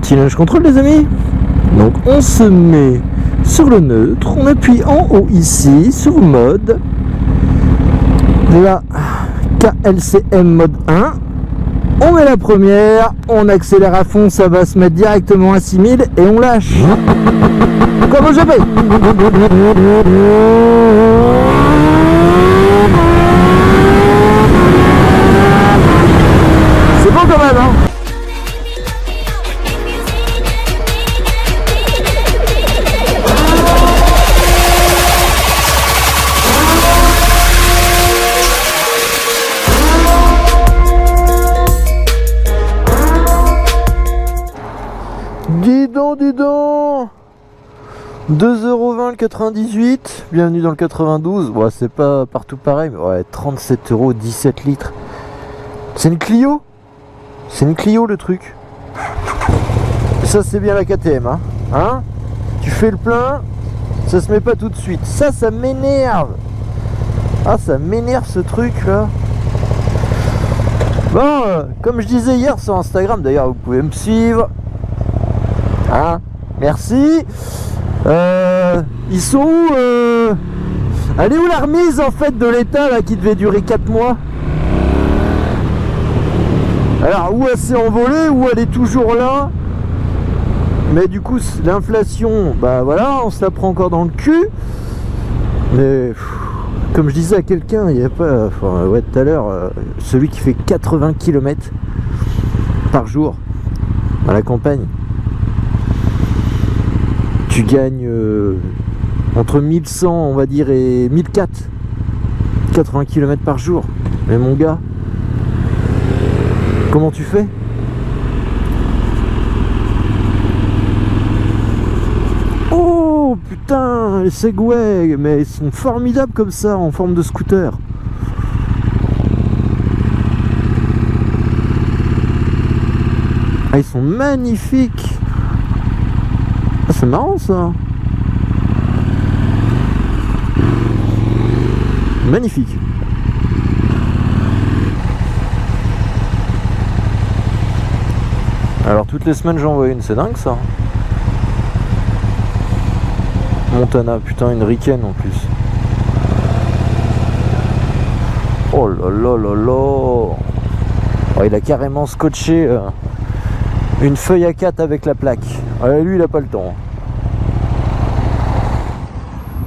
Challenge contrôle les amis. Donc on se met sur le neutre, on appuie en haut ici sur mode. La KLCM mode 1. On met la première, on accélère à fond, ça va se mettre directement à 6000 et on lâche. Comme au GP. C'est bon quand même hein. Dis donc 2,20€ le 98, bienvenue dans le 92. Bon, c'est pas partout pareil, mais ouais, 37€, 17 litres. C'est une Clio. C'est une Clio le truc. Et ça c'est bien la KTM hein. Tu fais le plein, ça se met pas tout de suite. Ça m'énerve. Ah ça m'énerve ce truc là. Bon, comme je disais hier sur Instagram, d'ailleurs vous pouvez me suivre. Hein, merci. Ils sont où elle est où la remise en fait de l'État là qui devait durer 4 mois? Alors où elle s'est envolée, ou elle est toujours là. Mais du coup l'inflation, bah voilà, on se la prend encore dans le cul. Mais comme je disais à quelqu'un, il n'y a pas, enfin ouais tout à l'heure, celui qui fait 80 km par jour à la campagne, tu gagnes entre 1100 on va dire et 1400, 80 km par jour. Mais mon gars, comment tu fais? Oh putain, les Segway, mais ils sont formidables comme ça, en forme de scooter. Ah, ils sont magnifiques. Ah, c'est marrant ça. Magnifique. Alors toutes les semaines j'en vois une, c'est dingue ça. Montana, putain une Riken en plus. Oh là là là là. Oh, il a carrément scotché une feuille A4 avec la plaque. Ah, lui il a pas le temps.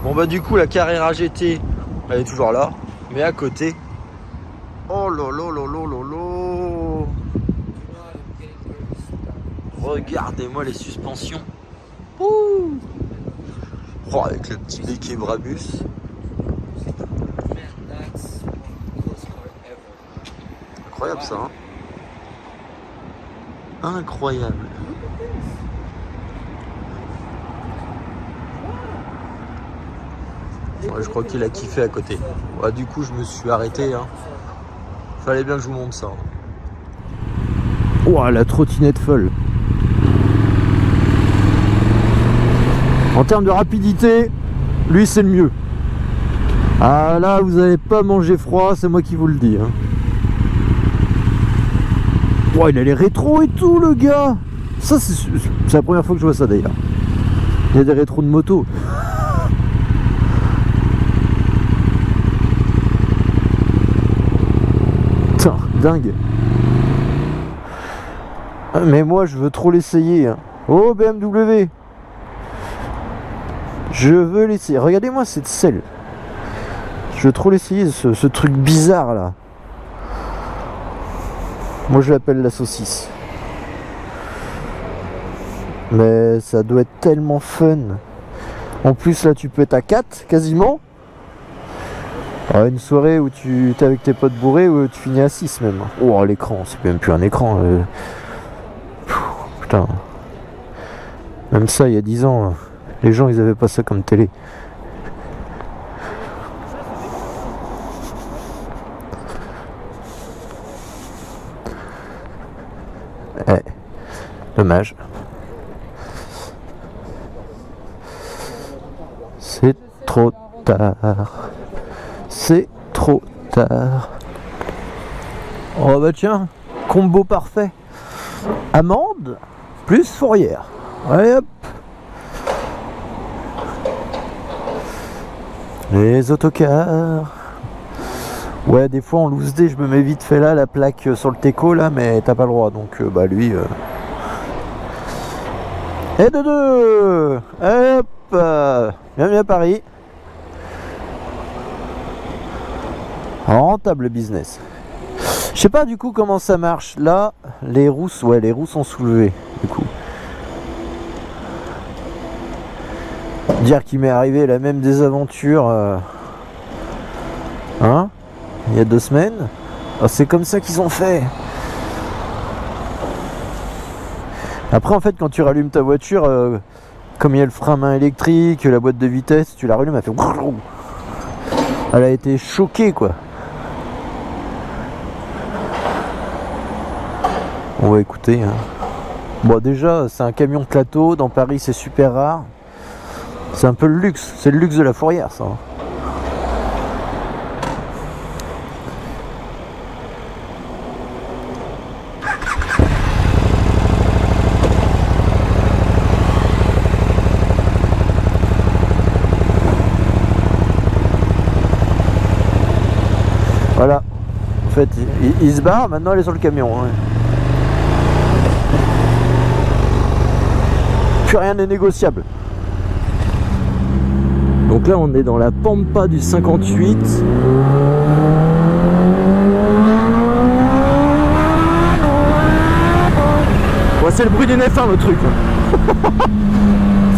Bon bah du coup la Carrera GT elle est toujours là, mais à côté. Oh là là là là là là. Regardez-moi les suspensions. Ouh. Oh, avec le petit béquet Brabus. Incroyable ça hein. Incroyable. Ouais, je crois qu'il a kiffé à côté. Ouais, du coup je me suis arrêté hein. Fallait bien que je vous montre ça. Ouah, la trottinette folle. En termes de rapidité, lui c'est le mieux. Ah là vous n'allez pas manger froid, c'est moi qui vous le dis hein. Oh, il a les rétros et tout le gars. Ça c'est la première fois que je vois ça d'ailleurs. Il y a des rétros de moto. Putain, dingue. Mais moi je veux trop l'essayer hein. Oh BMW, je veux l'essayer. Regardez-moi cette selle. Je veux trop l'essayer ce truc bizarre là. Moi je l'appelle la saucisse. Mais ça doit être tellement fun. En plus là tu peux être à 4 quasiment. Alors, une soirée où tu es avec tes potes bourrés, où tu finis à 6 même. Oh l'écran, c'est même plus un écran. Putain. Même ça il y a 10 ans, les gens ils avaient pas ça comme télé. Ouais, dommage. C'est trop tard. C'est trop tard. Oh bah tiens, combo parfait. Amande plus fourrière. Allez hop. Les autocars. Ouais, des fois en loose day, je me mets vite fait là la plaque sur le Teco là, mais t'as pas le droit. Donc bah lui. Et de deux. Allez hop. Bienvenue à Paris. Rentable business. Je sais pas du coup comment ça marche. Là, les roues, ouais, les roues sont soulevées. Du coup. Dire qu'il m'est arrivé la même désaventure. Hein, il y a 2 semaines. Oh, c'est comme ça qu'ils ont fait. Après en fait quand tu rallumes ta voiture, comme il y a le frein à main électrique, la boîte de vitesse, tu la rallumes, elle fait... Elle a été choquée quoi. On va écouter hein. Bon déjà c'est un camion de plateau, dans Paris c'est super rare. C'est un peu le luxe, c'est le luxe de la fourrière ça. Voilà, en fait il se barre, maintenant elle est sur le camion hein. Plus rien n'est négociable. Donc là on est dans la pampa du 58. Bon, c'est le bruit d'une F1 le truc.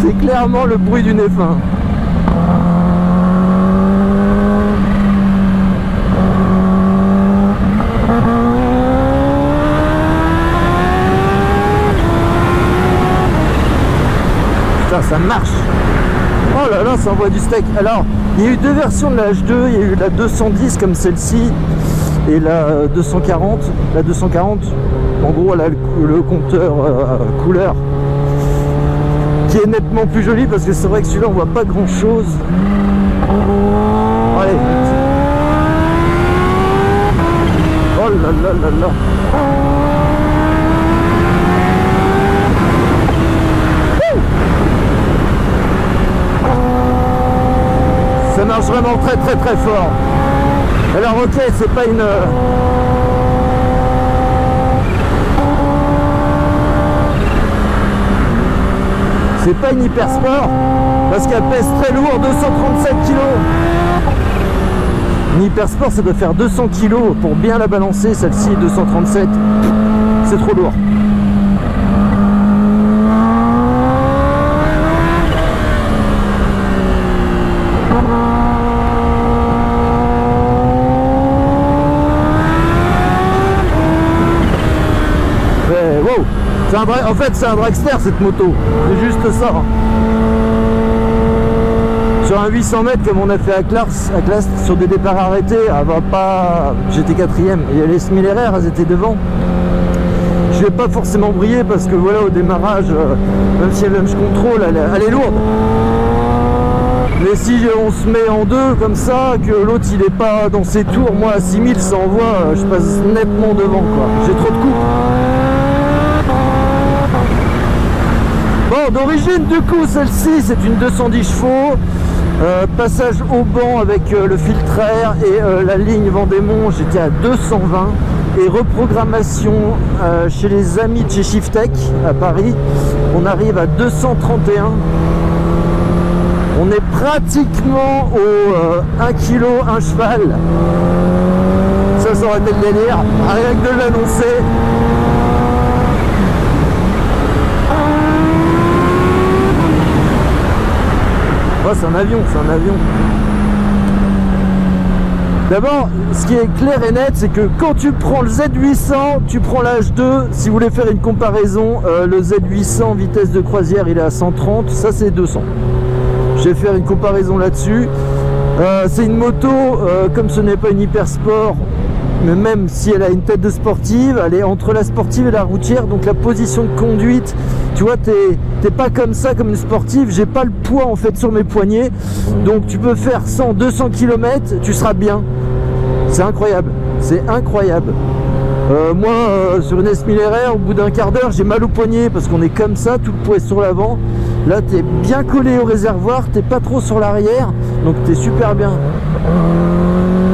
C'est clairement le bruit d'une F1. Putain, ça marche. Oh là là, ça envoie du steak. Alors, il y a eu 2 versions de la H2. Il y a eu la 210 comme celle-ci et la 240. La 240, en gros, elle a le compteur couleur qui est nettement plus joli parce que c'est vrai que celui-là, on voit pas grand-chose. Allez. Oh là là là là. Ça marche vraiment très très très fort. Alors ok, c'est pas une... C'est pas une hyper sport parce qu'elle pèse très lourd, 237 kg. Une hyper sport ça doit faire 200 kg pour bien la balancer, celle-ci 237. C'est trop lourd. En fait c'est un dragster cette moto, c'est juste ça. Sur un 800 mètres comme on a fait à classe sur des départs arrêtés, elle va pas... J'étais 4ème, et les similaires elles étaient devant. Je vais pas forcément briller parce que voilà au démarrage, même si elle lunge contrôle, elle est lourde. Mais si on se met en deux comme ça, que l'autre il est pas dans ses tours, moi à 6000 ça envoie, je passe nettement devant quoi. J'ai trop de coups. Bon, d'origine du coup celle-ci c'est une 210 chevaux, passage au banc avec le filtre air et la ligne Vendémont, j'étais à 220 et reprogrammation chez les amis de chez Shiftech à Paris, on arrive à 231. On est pratiquement au 1 kg 1 cheval. Ça aurait été le délire, rien que de l'annoncer. C'est un avion, c'est un avion. D'abord, ce qui est clair et net, c'est que quand tu prends le Z800, tu prends la H2. Si vous voulez faire une comparaison, le Z800 vitesse de croisière, il est à 130, ça c'est 200. Je vais faire une comparaison là-dessus. C'est une moto, comme ce n'est pas une hyper sport, mais même si elle a une tête de sportive, elle est entre la sportive et la routière, donc la position de conduite, tu vois, t'es pas comme ça, comme une sportive, j'ai pas le poids en fait sur mes poignets, donc tu peux faire 100-200 km, tu seras bien. C'est incroyable, c'est incroyable. Moi, sur une S1000 RR, au bout d'un quart d'heure, j'ai mal au poignet parce qu'on est comme ça, tout le poids est sur l'avant. Là, t'es bien collé au réservoir, t'es pas trop sur l'arrière, donc t'es super bien.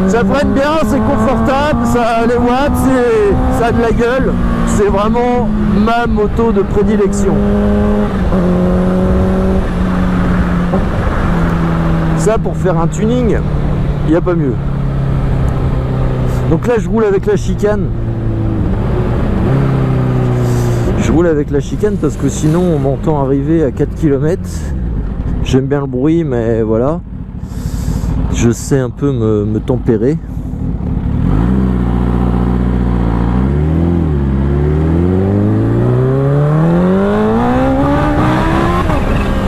Ça freine bien, c'est confortable, ça, les watts, ça a de la gueule. C'est vraiment ma moto de prédilection. Ça, pour faire un tuning, il n'y a pas mieux. Donc là, je roule avec la chicane. Je roule avec la chicane parce que sinon, on m'entend arriver à 4 km. J'aime bien le bruit, mais voilà. Je sais un peu me tempérer.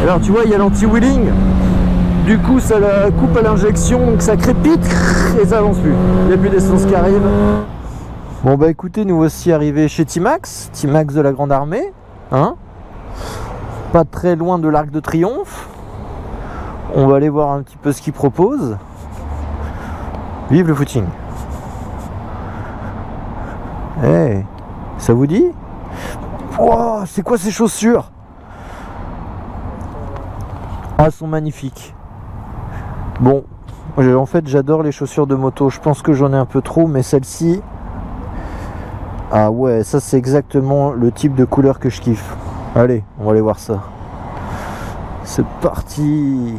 Alors tu vois, il y a l'anti-wheeling. Du coup, ça la coupe à l'injection, donc ça crépite et ça avance plus. Il n'y a plus d'essence qui arrive. Bon bah écoutez, nous voici arrivés chez Timax de la Grande Armée. Hein, pas très loin de l'Arc de Triomphe. On va aller voir un petit peu ce qu'ils proposent. Vive le footing. Hey, ça vous dit? Wow, c'est quoi ces chaussures? Ah, elles sont magnifiques. Bon, en fait j'adore les chaussures de moto. Je pense que j'en ai un peu trop, mais celle-ci... Ah ouais, ça c'est exactement le type de couleur que je kiffe. Allez, on va aller voir ça. C'est parti.